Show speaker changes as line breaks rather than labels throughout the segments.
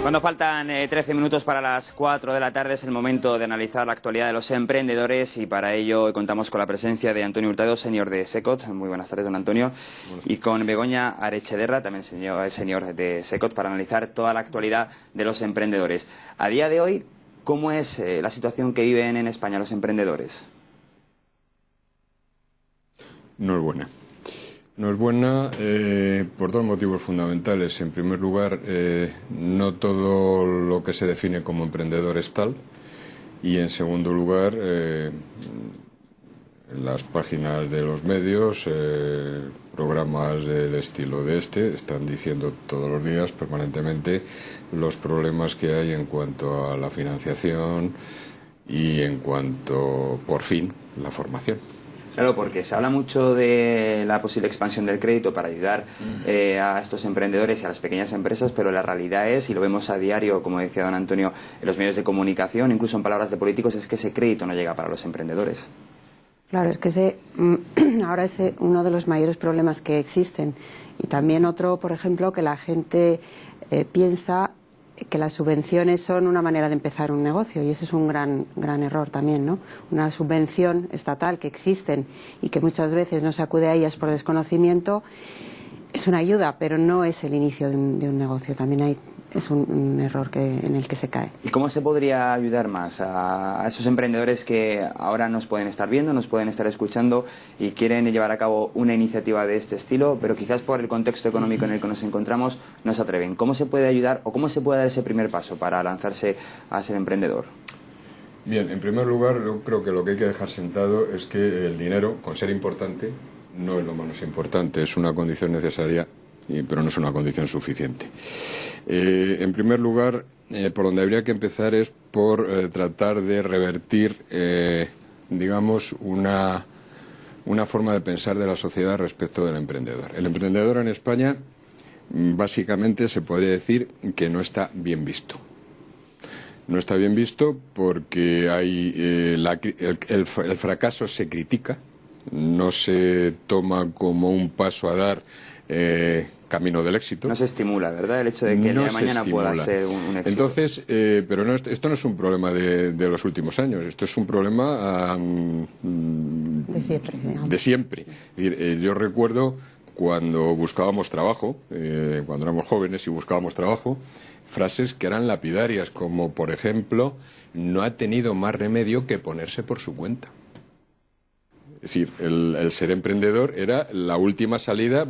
Cuando faltan 13 minutos para las 4 de la tarde es el momento de analizar la actualidad de los emprendedores y para ello hoy contamos con la presencia de Antonio Hurtado, señor de Secot. Muy buenas tardes, don Antonio. Y con Begoña Arechederra, también señor de Secot, para analizar toda la actualidad de los emprendedores. A día de hoy, ¿cómo es la situación que viven en España los emprendedores?
No es buena. No es buena por dos motivos fundamentales. En primer lugar, no todo lo que se define como emprendedor es tal. Y en segundo lugar, en las páginas de los medios, programas del estilo de este, están diciendo todos los días, permanentemente, los problemas que hay en cuanto a la financiación y en cuanto, por fin, la formación.
Claro, porque se habla mucho de la posible expansión del crédito para ayudar a estos emprendedores y a las pequeñas empresas, pero la realidad es, y lo vemos a diario, como decía don Antonio, en los medios de comunicación, incluso en palabras de políticos, es que ese crédito no llega para los emprendedores.
Claro, es que ahora es uno de los mayores problemas que existen. Y también otro, por ejemplo, que la gente piensa que las subvenciones son una manera de empezar un negocio y ese es un gran error también, ¿no? Una subvención estatal que existen y que muchas veces no se acude a ellas por desconocimiento es una ayuda, pero no es el inicio de un negocio. También es un error en el que se cae.
¿Y cómo se podría ayudar más a esos emprendedores que ahora nos pueden estar viendo, nos pueden estar escuchando y quieren llevar a cabo una iniciativa de este estilo, pero quizás por el contexto económico en el que nos encontramos no se atreven? ¿Cómo se puede ayudar o cómo se puede dar ese primer paso para lanzarse a ser emprendedor?
Bien, en primer lugar, yo creo que lo que hay que dejar sentado es que el dinero, con ser importante, no es lo menos importante, es una condición necesaria, pero no es una condición suficiente. En primer lugar, por donde habría que empezar es por tratar de revertir, digamos, una forma de pensar de la sociedad respecto del emprendedor. El emprendedor en España, básicamente, se podría decir que no está bien visto. No está bien visto porque el fracaso se critica, no se toma como un paso a dar camino del éxito.
No se estimula, ¿verdad? El hecho de que el día de mañana pueda ser un éxito.
Entonces, pero no, esto no es un problema de los últimos años, esto es un problema
de siempre, digamos.
De siempre. Es decir, yo recuerdo cuando buscábamos trabajo, cuando éramos jóvenes y buscábamos trabajo, frases que eran lapidarias, como por ejemplo, no ha tenido más remedio que ponerse por su cuenta. Es decir, el ser emprendedor era la última salida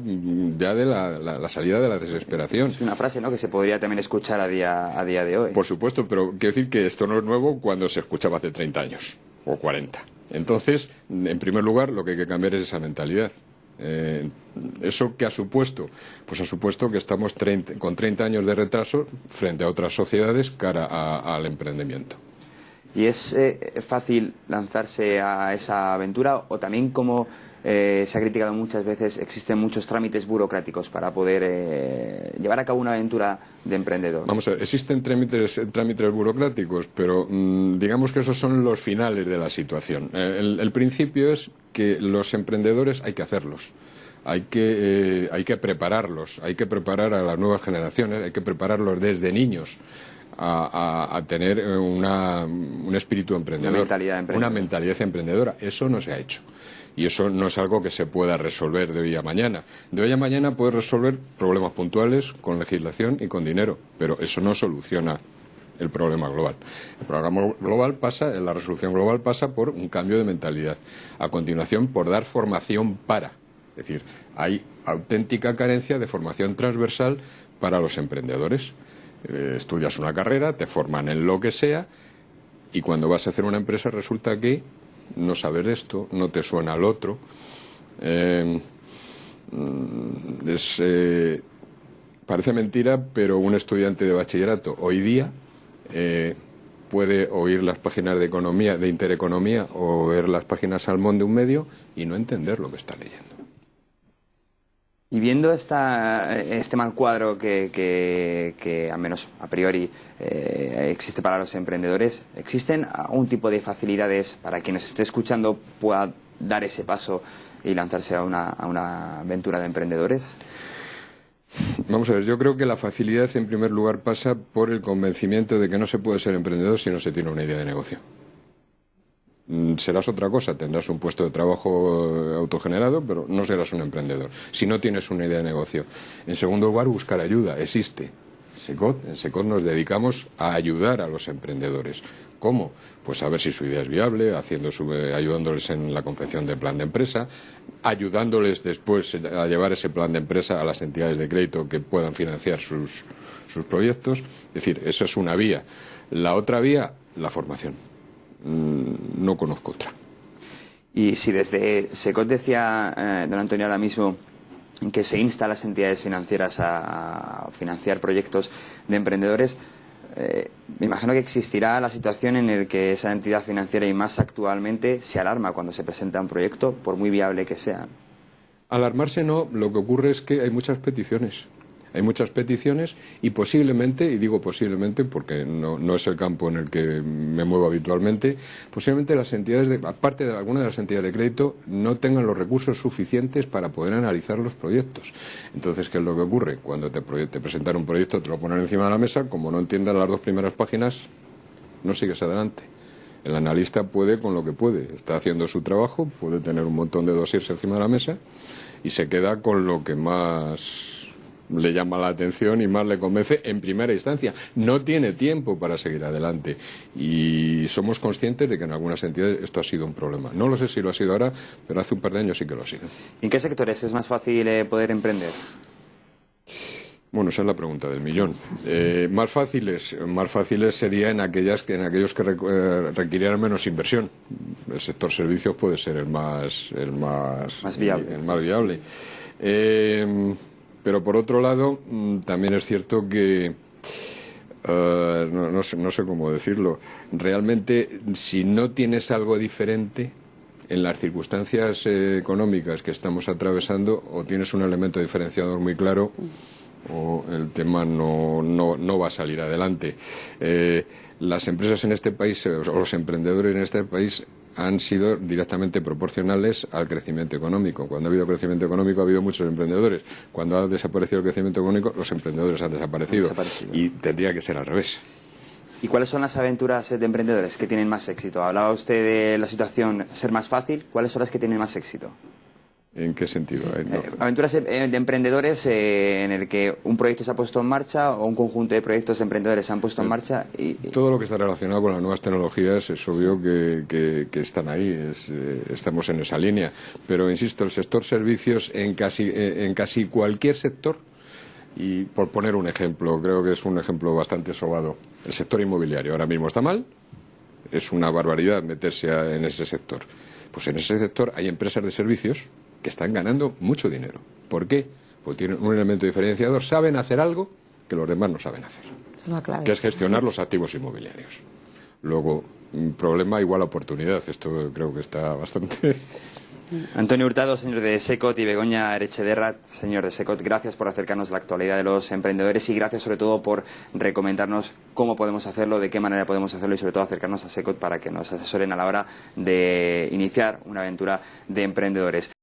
ya de la salida de la desesperación.
Es una frase, ¿no?, que se podría también escuchar a día de hoy.
Por supuesto, pero quiero decir que esto no es nuevo cuando se escuchaba hace 30 años o 40. Entonces, en primer lugar, lo que hay que cambiar es esa mentalidad. ¿Eso qué ha supuesto? Pues ha supuesto que estamos con 30 años de retraso frente a otras sociedades cara al emprendimiento.
¿Y es fácil lanzarse a esa aventura o también, como se ha criticado muchas veces, existen muchos trámites burocráticos para poder llevar a cabo una aventura de emprendedor?
Vamos a ver, existen trámites burocráticos, pero digamos que esos son los finales de la situación. El principio es que los emprendedores hay que hacerlos. Hay que prepararlos, hay que preparar a las nuevas generaciones, hay que prepararlos desde niños a tener un espíritu emprendedor, una mentalidad emprendedora. Eso no se ha hecho. Y eso no es algo que se pueda resolver de hoy a mañana. De hoy a mañana puedes resolver problemas puntuales con legislación y con dinero, pero eso no soluciona el problema global. El problema global la resolución global pasa por un cambio de mentalidad. A continuación, por dar formación para. Es decir, hay auténtica carencia de formación transversal para los emprendedores. Estudias una carrera, te forman en lo que sea y cuando vas a hacer una empresa resulta que no sabes de esto, no te suena al otro. Parece mentira, pero un estudiante de bachillerato hoy día puede oír las páginas de economía, de Intereconomía, o ver las páginas Salmón de un medio y no entender lo que está leyendo.
Y viendo este mal cuadro que al menos a priori existe para los emprendedores, ¿existen algún tipo de facilidades para quien nos esté escuchando pueda dar ese paso y lanzarse a una aventura de emprendedores?
Vamos a ver, yo creo que la facilidad en primer lugar pasa por el convencimiento de que no se puede ser emprendedor si no se tiene una idea de negocio. Serás otra cosa, tendrás un puesto de trabajo autogenerado, pero no serás un emprendedor si no tienes una idea de negocio. En segundo lugar, buscar ayuda. Existe SECOT. En SECOT nos dedicamos a ayudar a los emprendedores. ¿Cómo? Pues a ver si su idea es viable, ayudándoles en la confección del plan de empresa, ayudándoles después a llevar ese plan de empresa a las entidades de crédito que puedan financiar sus proyectos. Es decir, eso es una vía. La otra vía, la formación. No conozco otra.
Y si desde SECOT decía don Antonio ahora mismo que se insta a las entidades financieras a financiar proyectos de emprendedores, me imagino que existirá la situación en la que esa entidad financiera, y más actualmente, se alarma cuando se presenta un proyecto, por muy viable que sea.
Alarmarse no, lo que ocurre es que hay muchas peticiones. Hay muchas peticiones y posiblemente, y digo posiblemente porque no es el campo en el que me muevo habitualmente, posiblemente las entidades, aparte de algunas de las entidades de crédito, no tengan los recursos suficientes para poder analizar los proyectos. Entonces, ¿qué es lo que ocurre? Cuando te presentan un proyecto, te lo ponen encima de la mesa, como no entiendan las dos primeras páginas, no sigues adelante. El analista puede con lo que puede, está haciendo su trabajo, puede tener un montón de dosieres encima de la mesa y se queda con lo que más le llama la atención y más le convence en primera instancia. No tiene tiempo para seguir adelante y somos conscientes de que en algunas entidades esto ha sido un problema. No lo sé si lo ha sido ahora, pero hace un par de años sí que lo ha sido.
¿En qué sectores es más fácil poder emprender?
Bueno, esa es la pregunta del millón. Más fáciles sería en aquellos que requirieran menos inversión. El sector servicios puede ser el más viable. El más viable. Pero por otro lado, también es cierto que no sé cómo decirlo. Realmente, si no tienes algo diferente en las circunstancias económicas que estamos atravesando, o tienes un elemento diferenciador muy claro, o el tema no va a salir adelante. Las empresas en este país, o los emprendedores en este país, han sido directamente proporcionales al crecimiento económico. Cuando ha habido crecimiento económico ha habido muchos emprendedores. Cuando ha desaparecido el crecimiento económico, los emprendedores han desaparecido. Y tendría que ser al revés.
¿Y cuáles son las aventuras de emprendedores que tienen más éxito? Hablaba usted de la situación ser más fácil. ¿Cuáles son las que tienen más éxito?
¿En qué sentido?
Aventuras de emprendedores en el que un proyecto se ha puesto en marcha o un conjunto de proyectos de emprendedores se han puesto en marcha.
Todo lo que está relacionado con las nuevas tecnologías es obvio que están ahí, estamos en esa línea. Pero, insisto, el sector servicios en casi cualquier sector, y por poner un ejemplo, creo que es un ejemplo bastante sobado, el sector inmobiliario ahora mismo está mal, es una barbaridad meterse en ese sector. Pues en ese sector hay empresas de servicios que están ganando mucho dinero. ¿Por qué? Porque tienen un elemento diferenciador, saben hacer algo que los demás no saben hacer, que es gestionar los activos inmobiliarios. Luego, un problema igual a oportunidad, esto creo que está bastante...
Antonio Hurtado, señor de SECOT, y Begoña Erechederra, señor de SECOT, gracias por acercarnos a la actualidad de los emprendedores y gracias sobre todo por recomendarnos cómo podemos hacerlo, de qué manera podemos hacerlo y sobre todo acercarnos a SECOT para que nos asesoren a la hora de iniciar una aventura de emprendedores.